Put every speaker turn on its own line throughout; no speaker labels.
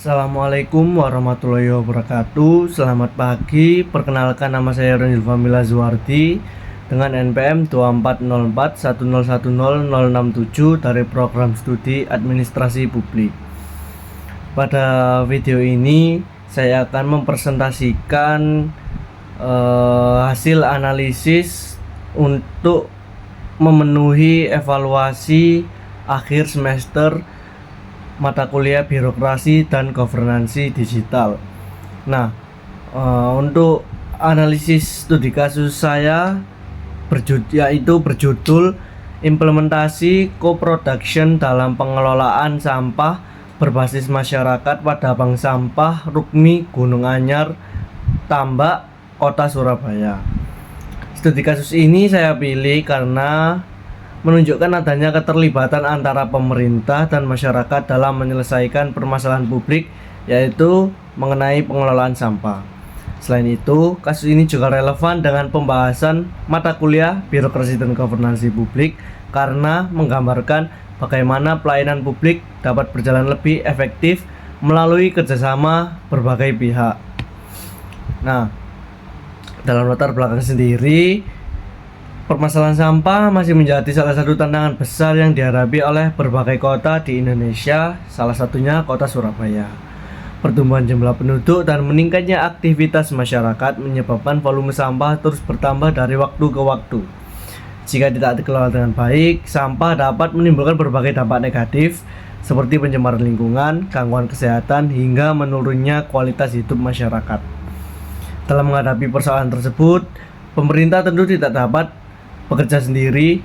Assalamualaikum warahmatullahi wabarakatuh. Selamat pagi. Perkenalkan, nama saya Ronil Famila Zuwardi dengan NPM 2404101067 dari program studi Administrasi Publik. Pada video ini saya akan mempresentasikan hasil analisis untuk memenuhi evaluasi akhir semester mata kuliah birokrasi dan governansi digital. Nah, untuk analisis studi kasus saya berjudul implementasi co-production dalam pengelolaan sampah berbasis masyarakat pada Bank Sampah Rukmi Gunung Anyar, Tambak, Kota Surabaya. Studi kasus ini saya pilih karena menunjukkan adanya keterlibatan antara pemerintah dan masyarakat dalam menyelesaikan permasalahan publik, yaitu mengenai pengelolaan sampah. Selain itu, kasus ini juga relevan dengan pembahasan mata kuliah birokrasi dan governansi publik karena menggambarkan bagaimana pelayanan publik dapat berjalan lebih efektif melalui kerjasama berbagai pihak. Nah, dalam latar belakang sendiri, permasalahan sampah masih menjadi salah satu tantangan besar yang dihadapi oleh berbagai kota di Indonesia, salah satunya kota Surabaya. Pertumbuhan jumlah penduduk dan meningkatnya aktivitas masyarakat menyebabkan volume sampah terus bertambah dari waktu ke waktu. Jika tidak dikelola dengan baik, sampah dapat menimbulkan berbagai dampak negatif seperti pencemaran lingkungan, gangguan kesehatan, hingga menurunnya kualitas hidup masyarakat. Dalam menghadapi persoalan tersebut, pemerintah tentu tidak dapat bekerja sendiri.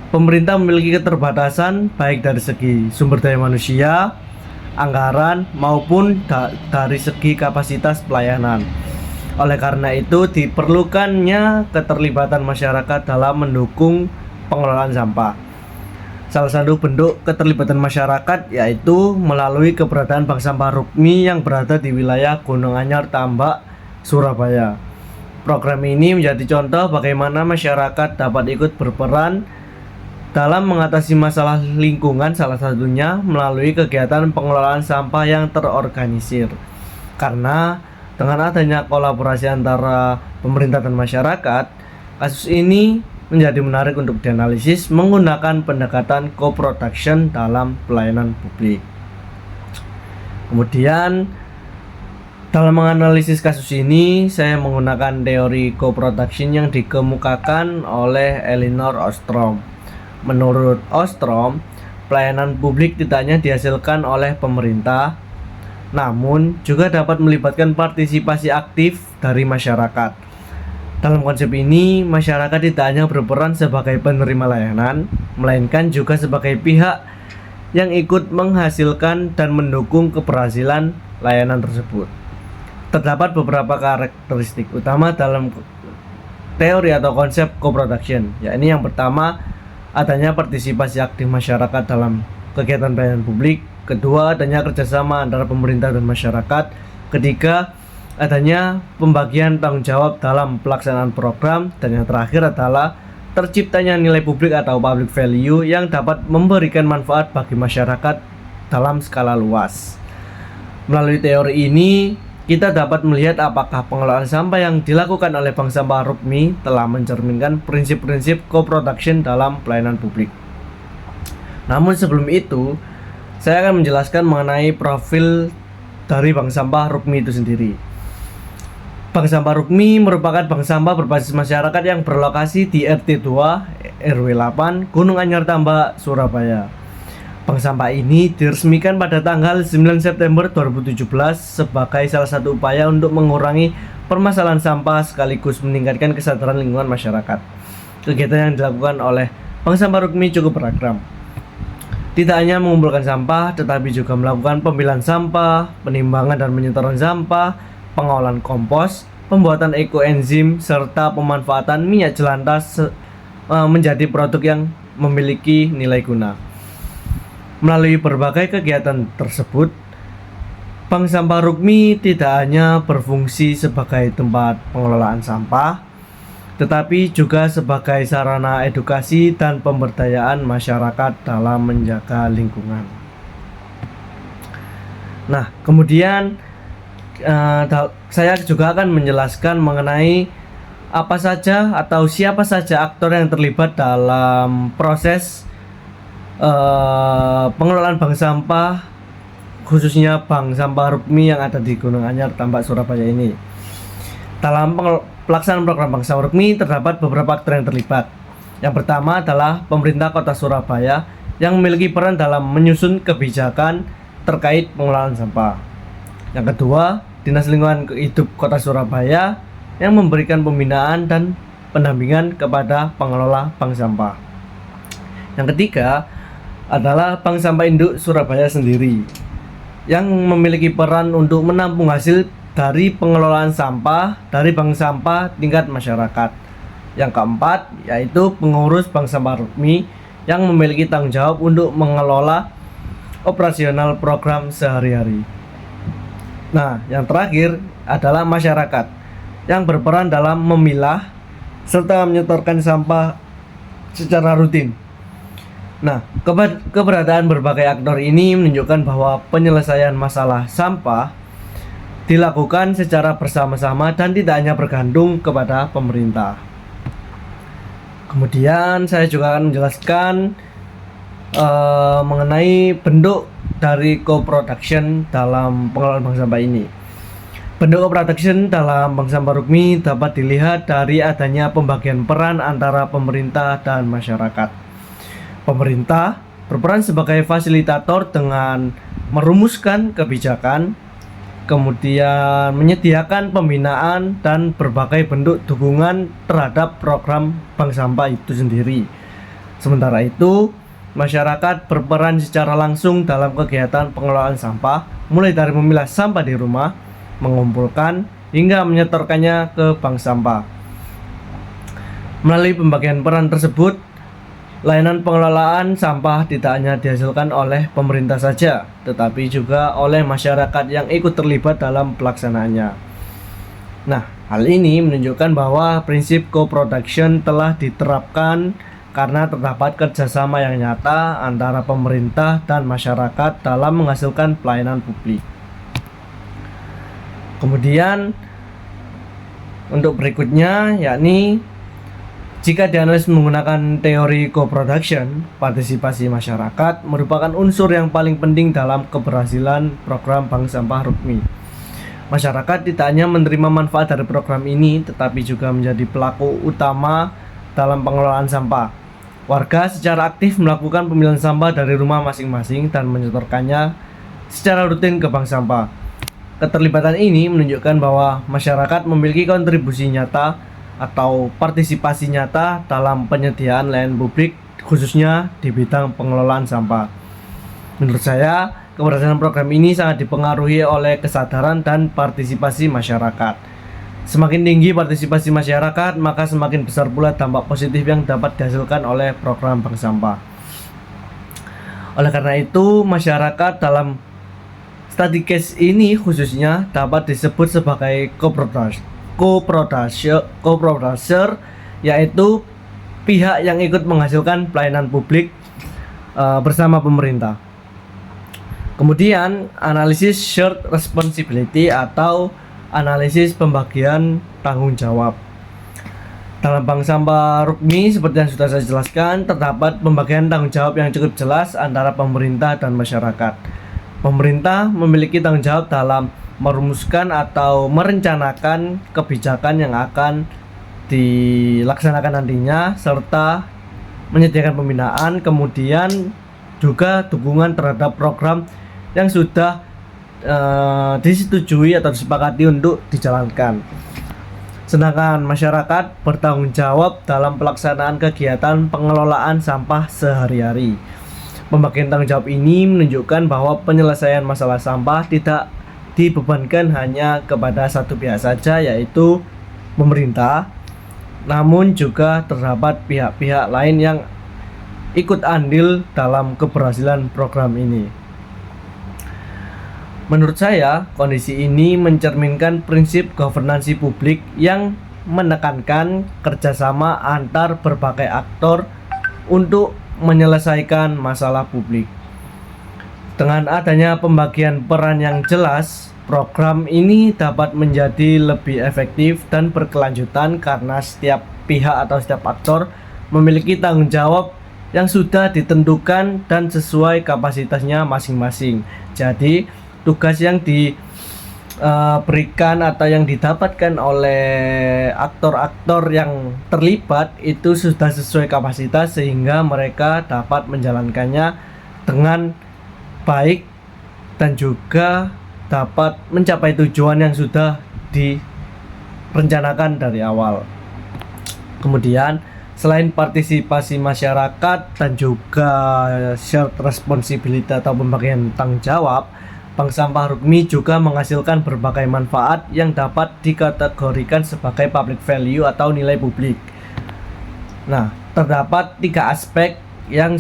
Pemerintah memiliki keterbatasan baik dari segi sumber daya manusia, anggaran, maupun dari segi kapasitas pelayanan. Oleh karena itu, diperlukannya keterlibatan masyarakat dalam mendukung pengelolaan sampah. Salah satu bentuk keterlibatan masyarakat yaitu melalui keberadaan Bank Sampah Rukmi yang berada di wilayah Gunung Anyar, Tambak, Surabaya. Program ini menjadi contoh bagaimana masyarakat dapat ikut berperan dalam mengatasi masalah lingkungan, salah satunya melalui kegiatan pengelolaan sampah yang terorganisir. Karena dengan adanya kolaborasi antara pemerintah dan masyarakat, kasus ini menjadi menarik untuk dianalisis menggunakan pendekatan co-production dalam pelayanan publik. Kemudian, dalam menganalisis kasus ini, saya menggunakan teori co-production yang dikemukakan oleh Elinor Ostrom. Menurut Ostrom, pelayanan publik tidak hanya dihasilkan oleh pemerintah, namun juga dapat melibatkan partisipasi aktif dari masyarakat. Dalam konsep ini, masyarakat tidak hanya berperan sebagai penerima layanan, melainkan juga sebagai pihak yang ikut menghasilkan dan mendukung keberhasilan layanan tersebut. Terdapat beberapa karakteristik utama dalam teori atau konsep co-production, yakni yang pertama, adanya partisipasi aktif masyarakat dalam kegiatan pelayanan publik. Kedua, adanya kerjasama antara pemerintah dan masyarakat. Ketiga, adanya pembagian tanggung jawab dalam pelaksanaan program. Dan yang terakhir adalah terciptanya nilai publik atau public value yang dapat memberikan manfaat bagi masyarakat dalam skala luas. Melalui teori ini, kita dapat melihat apakah pengelolaan sampah yang dilakukan oleh Bank Sampah Rukmi telah mencerminkan prinsip-prinsip co-production dalam pelayanan publik. Namun sebelum itu, saya akan menjelaskan mengenai profil dari Bank Sampah Rukmi itu sendiri. Bank Sampah Rukmi merupakan bank sampah berbasis masyarakat yang berlokasi di RT 2 RW 8 Gunung Anyar, Tambak, Surabaya. Bank sampah ini diresmikan pada tanggal 9 September 2017 sebagai salah satu upaya untuk mengurangi permasalahan sampah sekaligus meningkatkan kesadaran lingkungan masyarakat. Kegiatan yang dilakukan oleh Bank Sampah Rukmi cukup beragam. Tidak hanya mengumpulkan sampah, tetapi juga melakukan pemilihan sampah, penimbangan dan penyetoran sampah, pengolahan kompos, pembuatan ekoenzim, serta pemanfaatan minyak jelantah menjadi produk yang memiliki nilai guna. Melalui berbagai kegiatan tersebut, Bank Sampah Rukmi tidak hanya berfungsi sebagai tempat pengelolaan sampah, tetapi juga sebagai sarana edukasi dan pemberdayaan masyarakat dalam menjaga lingkungan. Nah, kemudian saya juga akan menjelaskan mengenai apa saja atau siapa saja aktor yang terlibat dalam proses pengelolaan bank sampah, khususnya bank sampah Rukmi yang ada di Gunung Anyar, Tambak, Surabaya ini. Dalam pelaksanaan program bank sampah Rukmi terdapat beberapa aktor yang terlibat. Yang pertama adalah pemerintah Kota Surabaya yang memiliki peran dalam menyusun kebijakan terkait pengelolaan sampah. Yang kedua, Dinas Lingkungan Hidup Kota Surabaya yang memberikan pembinaan dan pendampingan kepada pengelola bank sampah. Yang ketiga adalah Bank Sampah Induk Surabaya sendiri yang memiliki peran untuk menampung hasil dari pengelolaan sampah dari bank sampah tingkat masyarakat. Yang keempat yaitu pengurus bank sampah Rukmi yang memiliki tanggung jawab untuk mengelola operasional program sehari-hari. Nah, yang terakhir adalah masyarakat yang berperan dalam memilah serta menyetorkan sampah secara rutin. Nah, keberadaan berbagai aktor ini menunjukkan bahwa penyelesaian masalah sampah dilakukan secara bersama-sama dan tidak hanya bergantung kepada pemerintah. Kemudian saya juga akan menjelaskan mengenai bentuk dari co-production dalam pengelolaan bank sampah ini. Bentuk co-production dalam bank sampah Rukmi dapat dilihat dari adanya pembagian peran antara pemerintah dan masyarakat. Pemerintah berperan sebagai fasilitator dengan merumuskan kebijakan, kemudian menyediakan pembinaan dan berbagai bentuk dukungan terhadap program bank sampah itu sendiri. Sementara itu, masyarakat berperan secara langsung dalam kegiatan pengelolaan sampah, mulai dari memilah sampah di rumah, mengumpulkan, hingga menyetorkannya ke bank sampah. Melalui pembagian peran tersebut, layanan pengelolaan sampah tidak hanya dihasilkan oleh pemerintah saja, tetapi juga oleh masyarakat yang ikut terlibat dalam pelaksanaannya. Nah, hal ini menunjukkan bahwa prinsip co-production telah diterapkan karena terdapat kerjasama yang nyata antara pemerintah dan masyarakat dalam menghasilkan pelayanan publik. Kemudian untuk berikutnya yakni jika dianalisis menggunakan teori co-production, partisipasi masyarakat merupakan unsur yang paling penting dalam keberhasilan program bank sampah Rukmi. Masyarakat tidak hanya menerima manfaat dari program ini, tetapi juga menjadi pelaku utama dalam pengelolaan sampah. Warga secara aktif melakukan pemilihan sampah dari rumah masing-masing dan menyetorkannya secara rutin ke bank sampah. Keterlibatan ini menunjukkan bahwa masyarakat memiliki kontribusi nyata atau partisipasi nyata dalam penyediaan layanan publik, khususnya di bidang pengelolaan sampah. Menurut saya, keberhasilan program ini sangat dipengaruhi oleh kesadaran dan partisipasi masyarakat. Semakin tinggi partisipasi masyarakat, maka semakin besar pula dampak positif yang dapat dihasilkan oleh program bank sampah. Oleh karena itu, masyarakat dalam study case ini khususnya dapat disebut sebagai co-producer, yaitu pihak yang ikut menghasilkan pelayanan publik bersama pemerintah. Kemudian analisis shared responsibility atau analisis pembagian tanggung jawab. Dalam bank sampah Rukmi, seperti yang sudah saya jelaskan, terdapat pembagian tanggung jawab yang cukup jelas antara pemerintah dan masyarakat. Pemerintah memiliki tanggung jawab dalam merumuskan atau merencanakan kebijakan yang akan dilaksanakan nantinya, serta menyediakan pembinaan, kemudian juga dukungan terhadap program yang sudah disetujui atau disepakati untuk dijalankan. Sedangkan masyarakat bertanggung jawab dalam pelaksanaan kegiatan pengelolaan sampah sehari-hari. Pembagian tanggung jawab ini menunjukkan bahwa penyelesaian masalah sampah tidak dibebankan hanya kepada satu pihak saja, yaitu pemerintah, namun juga terdapat pihak-pihak lain yang ikut andil dalam keberhasilan program ini. Menurut saya, kondisi ini mencerminkan prinsip governansi publik yang menekankan kerjasama antar berbagai aktor untuk menyelesaikan masalah publik. Dengan adanya pembagian peran yang jelas, program ini dapat menjadi lebih efektif dan berkelanjutan karena setiap pihak atau setiap aktor memiliki tanggung jawab yang sudah ditentukan dan sesuai kapasitasnya masing-masing. Jadi, tugas yang diberikan atau yang didapatkan oleh aktor-aktor yang terlibat itu sudah sesuai kapasitas sehingga mereka dapat menjalankannya dengan baik dan juga dapat mencapai tujuan yang sudah direncanakan dari awal. Kemudian selain partisipasi masyarakat dan juga shared responsibility atau pembagian tanggung jawab, bank sampah Rukmi juga menghasilkan berbagai manfaat yang dapat dikategorikan sebagai public value atau nilai publik. Nah, terdapat 3 aspek yang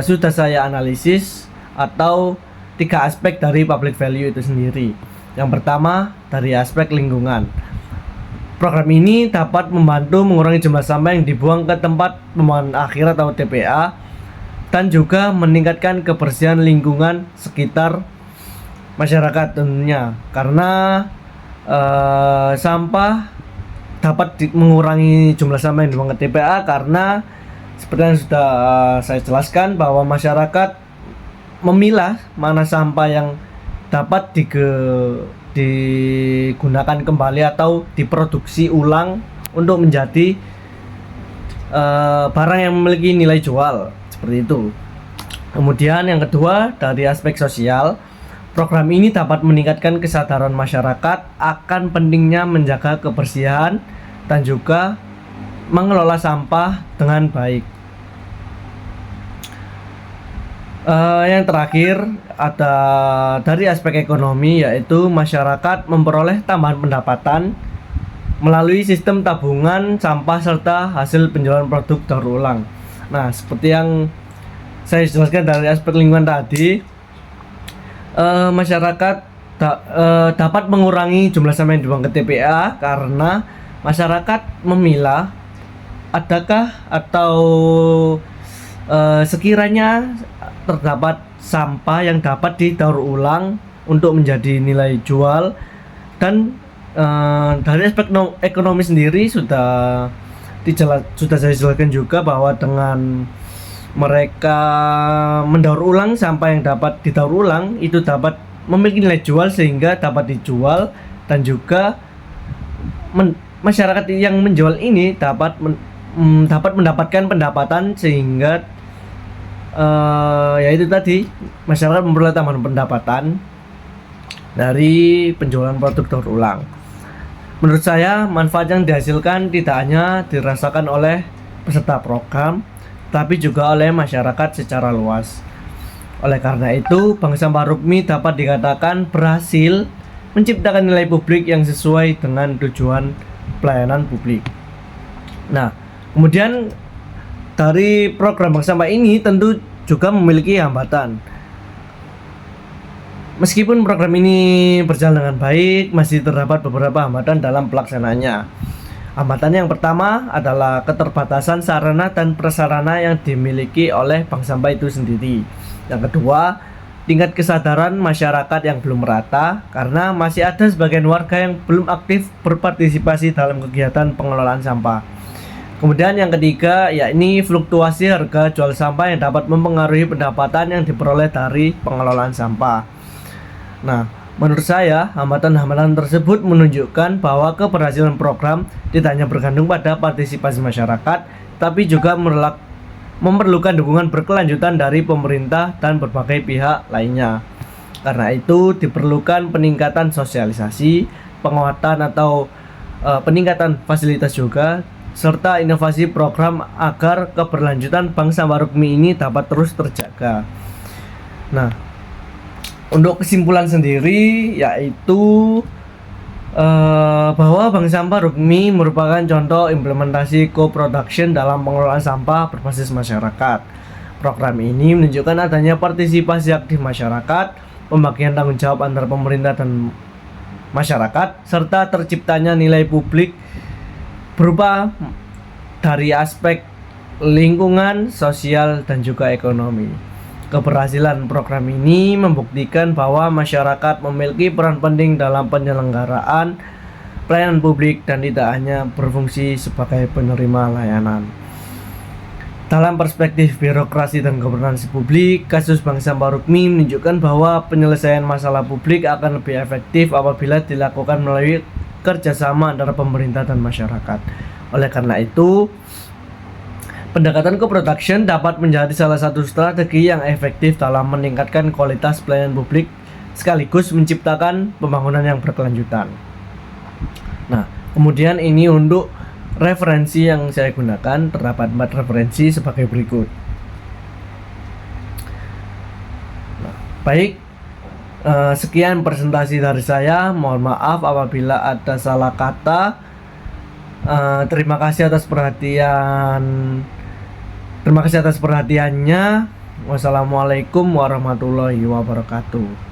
sudah saya analisis atau 3 aspek dari public value itu sendiri. Yang pertama dari aspek lingkungan. Program ini dapat membantu mengurangi jumlah sampah yang dibuang ke tempat pembuangan akhir atau TPA dan juga meningkatkan kebersihan lingkungan sekitar masyarakat tentunya. Karena sampah dapat mengurangi jumlah sampah yang dibuang ke TPA karena seperti yang sudah saya jelaskan bahwa masyarakat memilah mana sampah yang dapat digunakan kembali atau diproduksi ulang untuk menjadi barang yang memiliki nilai jual seperti itu. Kemudian yang kedua dari aspek sosial, program ini dapat meningkatkan kesadaran masyarakat akan pentingnya menjaga kebersihan dan juga mengelola sampah dengan baik. Yang terakhir ada dari aspek ekonomi, yaitu masyarakat memperoleh tambahan pendapatan melalui sistem tabungan sampah serta hasil penjualan produk daur ulang. Nah, seperti yang saya jelaskan dari aspek lingkungan tadi, masyarakat dapat mengurangi jumlah sampah yang dibuang ke TPA karena masyarakat memilah adakah atau sekiranya terdapat sampah yang dapat didaur ulang untuk menjadi nilai jual. Dan dari aspek ekonomi sendiri sudah saya jelaskan juga bahwa dengan mereka mendaur ulang sampah yang dapat didaur ulang itu dapat memiliki nilai jual sehingga dapat dijual, dan juga masyarakat yang menjual ini dapat mendapatkan pendapatan sehingga yaitu tadi masyarakat memperoleh tambahan pendapatan dari penjualan produk daur ulang. Menurut saya manfaat yang dihasilkan tidak hanya dirasakan oleh peserta program tapi juga oleh masyarakat secara luas. Oleh karena itu, Bank Sampah Rukmi dapat dikatakan berhasil menciptakan nilai publik yang sesuai dengan tujuan pelayanan publik. Nah, kemudian dari program bank sampah ini tentu juga memiliki hambatan. Meskipun program ini berjalan dengan baik, masih terdapat beberapa hambatan dalam pelaksanaannya. Hambatan yang pertama adalah keterbatasan sarana dan prasarana yang dimiliki oleh bank sampah itu sendiri. Yang kedua, tingkat kesadaran masyarakat yang belum merata karena masih ada sebagian warga yang belum aktif berpartisipasi dalam kegiatan pengelolaan sampah. Kemudian yang ketiga, yakni fluktuasi harga jual sampah yang dapat mempengaruhi pendapatan yang diperoleh dari pengelolaan sampah. Nah, menurut saya hambatan-hambatan tersebut menunjukkan bahwa keberhasilan program tidak hanya bergantung pada partisipasi masyarakat, tapi juga memerlukan dukungan berkelanjutan dari pemerintah dan berbagai pihak lainnya. Karena itu diperlukan peningkatan sosialisasi, penguatan atau peningkatan fasilitas juga, serta inovasi program agar keberlanjutan Bank Sampah Rukmi ini dapat terus terjaga. Nah, untuk kesimpulan sendiri yaitu bahwa Bank Sampah Rukmi merupakan contoh implementasi co-production dalam pengelolaan sampah berbasis masyarakat. Program ini menunjukkan adanya partisipasi aktif masyarakat, pembagian tanggung jawab antara pemerintah dan masyarakat, serta terciptanya nilai publik berupa dari aspek lingkungan, sosial, dan juga ekonomi. Keberhasilan program ini membuktikan bahwa masyarakat memiliki peran penting dalam penyelenggaraan pelayanan publik dan tidak hanya berfungsi sebagai penerima layanan. Dalam perspektif birokrasi dan governansi publik, kasus Bank Sampah Rukmi menunjukkan bahwa penyelesaian masalah publik akan lebih efektif apabila dilakukan melalui kerjasama antara pemerintah dan masyarakat. Oleh karena itu, pendekatan co-production dapat menjadi salah satu strategi yang efektif dalam meningkatkan kualitas pelayanan publik sekaligus menciptakan pembangunan yang berkelanjutan. Nah, kemudian ini untuk referensi yang saya gunakan, terdapat 4 referensi sebagai berikut. Nah, baik, sekian presentasi dari saya. Mohon maaf apabila ada salah kata. Terima kasih atas perhatiannya. Wassalamualaikum warahmatullahi wabarakatuh.